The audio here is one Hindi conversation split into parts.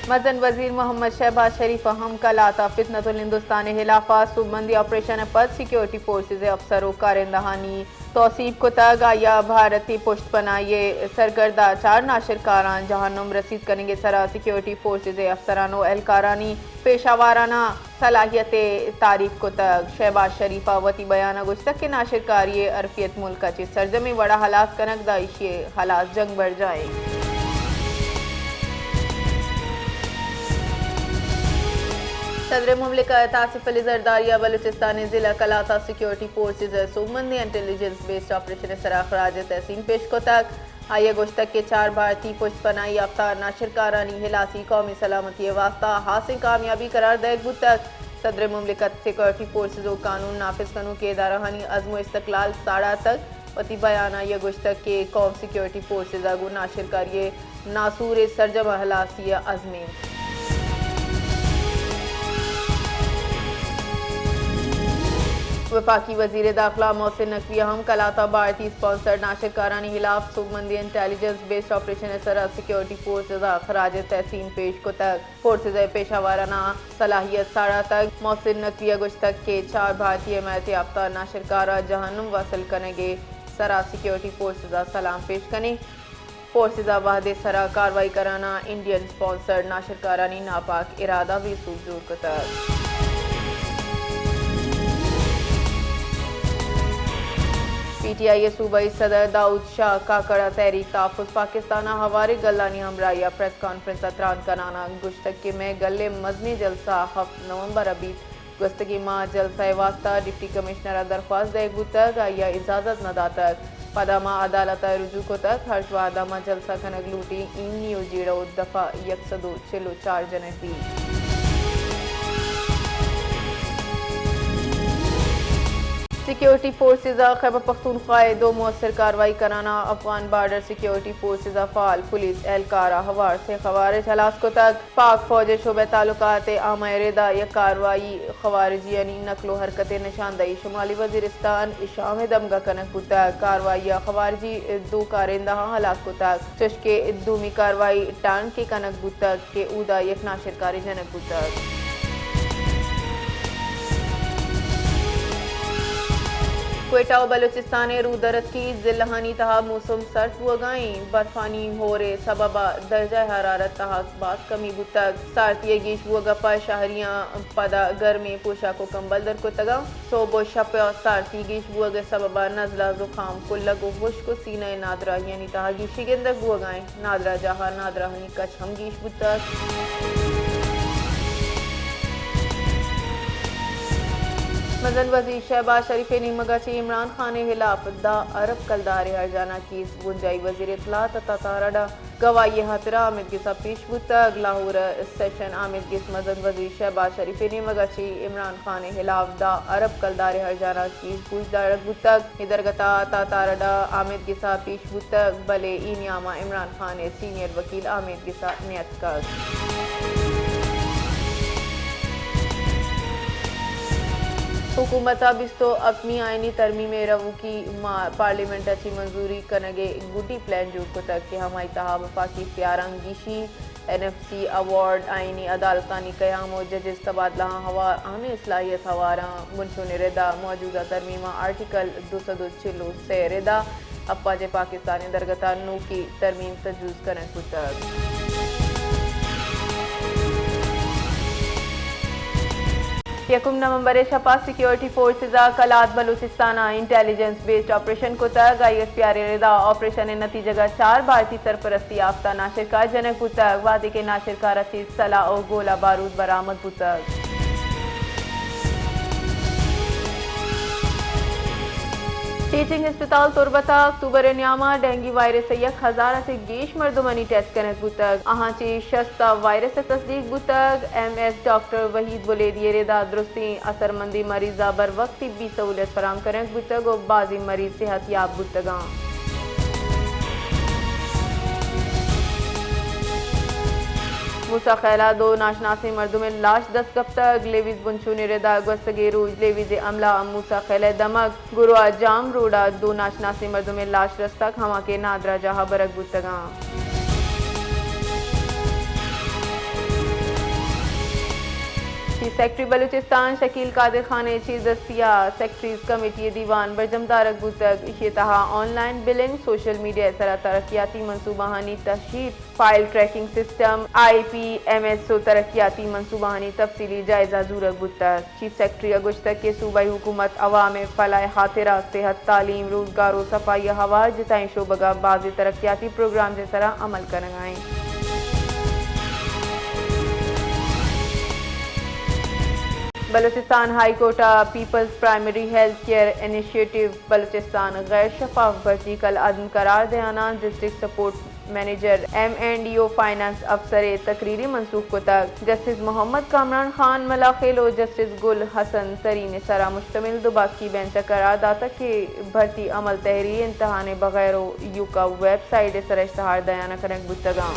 मदन वजीर मोहम्मद शहबाज शरीफ अहम कलाता फितनतुल हिंदुस्तान हिलाफा सूबबंदी ऑपरेशन पद सिक्योरिटी फोर्सेज अफसरों कारिंदहानी तौसीब को तग आया भारतीय पुष्ट पना ये सरगर्दा चार नाशिरकारान जहानुम रसीद करेंगे सरा सिक्योरिटी फोर्सेज अफसरानो एहलकारानी पेशावाराना सलाहियत तारीफ को तक शहबाज शरीफा वती बयाना गुस्तक के नाशिरकारी अरफियत मुल्क चे सरजमी वड़ा हालात कनक दाइशी हालात जंग बढ़ जाए। सदर मुमलिकत आसिफ अली जरदारिया बलूचिस्तान जिला कलाता सिक्योरिटी फोर्सेज सूबबंदी इंटेलिजेंस बेस्ड ऑपरेशन सरा खराज तहसीन पेश को तक आइए गोश्तक के चार भारतीय पुष्ट पनाही याफ्ता नाशिरकारानी हिलासी कौमी सलामती वास्ता हासिल कामयाबी करार दे गुतक सदर मुमलिकत सिक्योरिटी फोर्सेज कानून नाफिज कनू के दारहानी अज़्म इस्तकलाल साड़ा तक वती बयाना ये गोश्तक के कौम सिक्योरिटी फोर्सेज अगू नाशिरकारी नासूर सरजमा हलासी अज़मी वफाकी वजीर दाखिला मोहसिन नकवी अहम कलाता भारतीय स्पॉन्सर्ड नाशिरकारानी हिलाफ सूबबंदी इंटेलिजेंस बेस्ड ऑपरेशन सरा सिक्योरिटी फोर्सेज खराज तहसीन पेश को तक फोर्सेज पेशावाराना सलाहियत साड़ा तक मोहसिन नकवी गुश्तक के चार भारतीय महत याफ्ता नाशिरकारा जहन्नुम वसल करेंगे सरा सिक्योरिटी फोर्सेज सलाम पेश करें फोर्सेज वाहदे सरा कार्रवाई कराना इंडियन स्पॉन्सर्ड नाशिरकारानी नापाक इरादा भी सूबजूर को तक पीटीआई सूबाई सदर दाऊद शाह काकड़ा तहरीक तहफ़्फ़ुज़ पाकिस्तान हवारे गल्लानी हमराया प्रेस कॉन्फ्रेंस अतरान कराना गुश्तकी में गले मजनी जलसा हफ्त नवंबर अभी गुस्तगी माह जलसा वास्ता डिप्टी कमिश्नर दरख्वास्त दे गुतक या इजाज़त न दातक पदामा अदालत रुजू को तक हर्ष वादामा जलसा खनक लूटी इन न्यूजीरो दफा 144 जनवरी सिक्योरिटी फोर्सेज खैबर पख्तूनख्वा दो मौसर कार्रवाई कराना अफगान बार्डर सिक्योरिटी फोर्सेज फाल पुलिस एहलकारा हवार से खवारिज हलास को तक पाक फौज शोबे ताल्लुकात आमरेदा या कार्रवाई खवारिजी यानी नकलो हरकत निशानदही शुमाली वजीरिस्तान शाम दमगा कनक को तक कार्रवाई खवारिजी दो कारिंदा हलास को तक चुशके दूमी कार्रवाई टान के कनक बुतक के उदा एक नाशिरकारी जनक बुतक क्वेटा और बलूचिस्तान रूदरत की जिलहानी तहा मौसम सर्द वगाई बर्फानी हो रे सबबा दर्जा हरारत तहा बात कमी बुतक सारती गीश वगपा शहरियां पदा गर्मी पोशाको कंबल दर को तगा सोबो शप सारती गीश वग सबबा नजला जुखाम कुल्लग खुश्क सीना नादरा यानी तहा गीशी गेंदक वगाई नादरा जहा नादरा हनी कच हम गीश बुतक मदन वजीर शहबाज शरीफ ने मगाची इमरान खान हिलाफ दा अरब कलदार हरजाना की गुंजाई वजीर इत्तलात तारडा गवाही हाथरा आमिद गिसा पेश बुतक लाहौर सेशन आमिद गिस मदन वजीर शहबाज शरीफ ने मगाची इमरान खान हिलाफ दा अरब कलदार हरजाना की गुजदार बुतक इधरगता तारडा आमिद गिसा पेश बुतक भले ईनियामा इमरान खान सीनियर वकील आमिद गिसा नियत का हुकूमत बिस्तो अपनी आइनी तरमीम रवू की पार्लियामेंट अच्छी मंजूरी कनगे गुडी प्लान जो को तक के हमारी तहा वफाकी प्यारंगीशी NFC अवार्ड आइनी अदालतानी क़याम और जजेस तबादला हवा आम इसलाहियत हवारा मुनशुन रेदा मौजूदा तरमीमा आर्टिकल 206 से रेदा अपाजे पाकिस्तानी दरगता नू की तरमीम तजूज़ करने को तक यकुम नवंबर शपा security forces Kalat Balochistan intelligence based operation को तक ISPR रेदा ऑपरेशन नतीजगा चार भारतीय सरपरस्ती याफ्ता नाशिरकार जनक पुतक वादे के नाशिरकार चीज सलाह और गोला बारूद बरामद पुतक टीचिंग अस्पताल तुरबता अक्टूबर न्यामा डेंगू वायरस से 1000 से गेश मर्दमनी टेस्ट करने बुतक अहाची शस्ता वायरस से तस्दीक बुतक MS डॉक्टर वहीद बुलेदिये रेदा दुरुस्ती असरमंदी मरीजा बर वक्त तिब्बी सहूलत फराम करें बुतक और बाजी मरीज सेहत याब बुतगा मूसा खैला दो नाशनासी मर्दों में लाश 10 कब तक लेविज बुनचूनी रेदा गस्तगे रूज लेविज अमला मूसा खैला दमक गुरुआ जाम रोडा दो नाशनासी मर्दों में लाश रस्तक हमा के नादरा जहा बरक बुतगा चीफ सेक्रेटरी बलूचिस्तान शकील कादिर खान चीज दस्तिया सेक्रेटरीज कमेटी दीवान बरजमदारक बुतक इशे तहा ऑनलाइन बिलिंग सोशल मीडिया सरा तरक्याती मनसूबाहानी तशहीद फाइल ट्रैकिंग सिस्टम IPMSO तरक्याती मनसूबाहानी तफसीली जायजा जूरक बुतक चीफ सेक्रेटरी अगस्त के सूबाई हुकूमत अवाम फलाह खातिरा सेहत तालीम रोजगार सफाई हवा जिताई शोबगा बाज़ तरक्याती प्रोग्राम जे सरा अमल करंगाएं। Balochistan high court peoples primary health care initiative Balochistan गैर शफाफ भर्ती कल अदम करार दयाना district support manager MNDO finance अफसर तकरीरी मनसूख को तक जस्टिस मोहम्मद कामरान खान मलाखिल और जस्टिस गुल हसन तरीन सरा मुश्तमिल दुबाक की बेंच करार दाता के भर्ती अमल तहरी इंतहान बगैर यू का वेबसाइट सर इश्तहार दयाना करक बुतगा।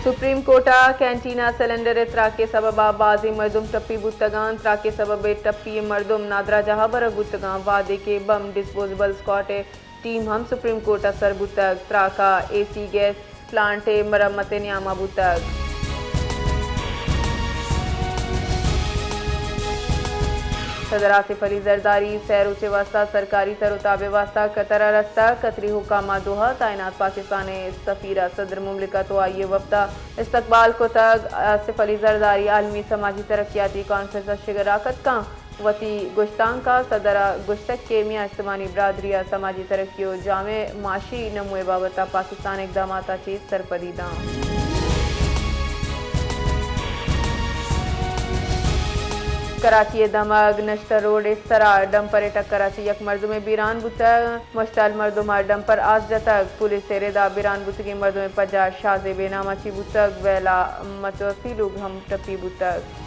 सुप्रीम कोर्टा कैंटीना सिलेंडर इतरा के सबब बाजी मर्दुम टप्पी बुतगान त्रा के सबब टप्पी मर्दुम नादरा जहा बर बुतगान वादे के बम डिस्पोजेबल स्क्वाड टीम हम सुप्रीम कोर्ट सर बुतक त्रा का AC गैस प्लांट मरम्मत न्यामा बुतक। सदर आसिफ अली जरदारी सैर उचे वास्ता सरकारी तरोताबे वास्ता कतरा रस्ता कतरी हुकामा दोहा तैनात पाकिस्तान सफीरा सदर मुमलिकत आइए वफ्ता इस्तकबाल को तक आसिफ अली जरदारी आलमी समाजी तरक्याती कॉन्फ्रेंस शिगराकत का वती गुश्तान का सदर गुश्तक के मियाँ इस्तेमानी बरदरिया समाजी तरक्की जामे माशी नमुए बाबता पाकिस्तान इकदाम चीज सरपदीदा। कराची दमग नश्तर रोड इस तरह डंपर टक कराची यक मर्द में बीरान बुतक मुश्ताल मर्दुमा डंपर आज जतक पुलिस रेदा बीरान बुतकी मर्द में 50 शाजे बेनामा ची बुतक वेला मतवफी लोग हम टपी बुतक।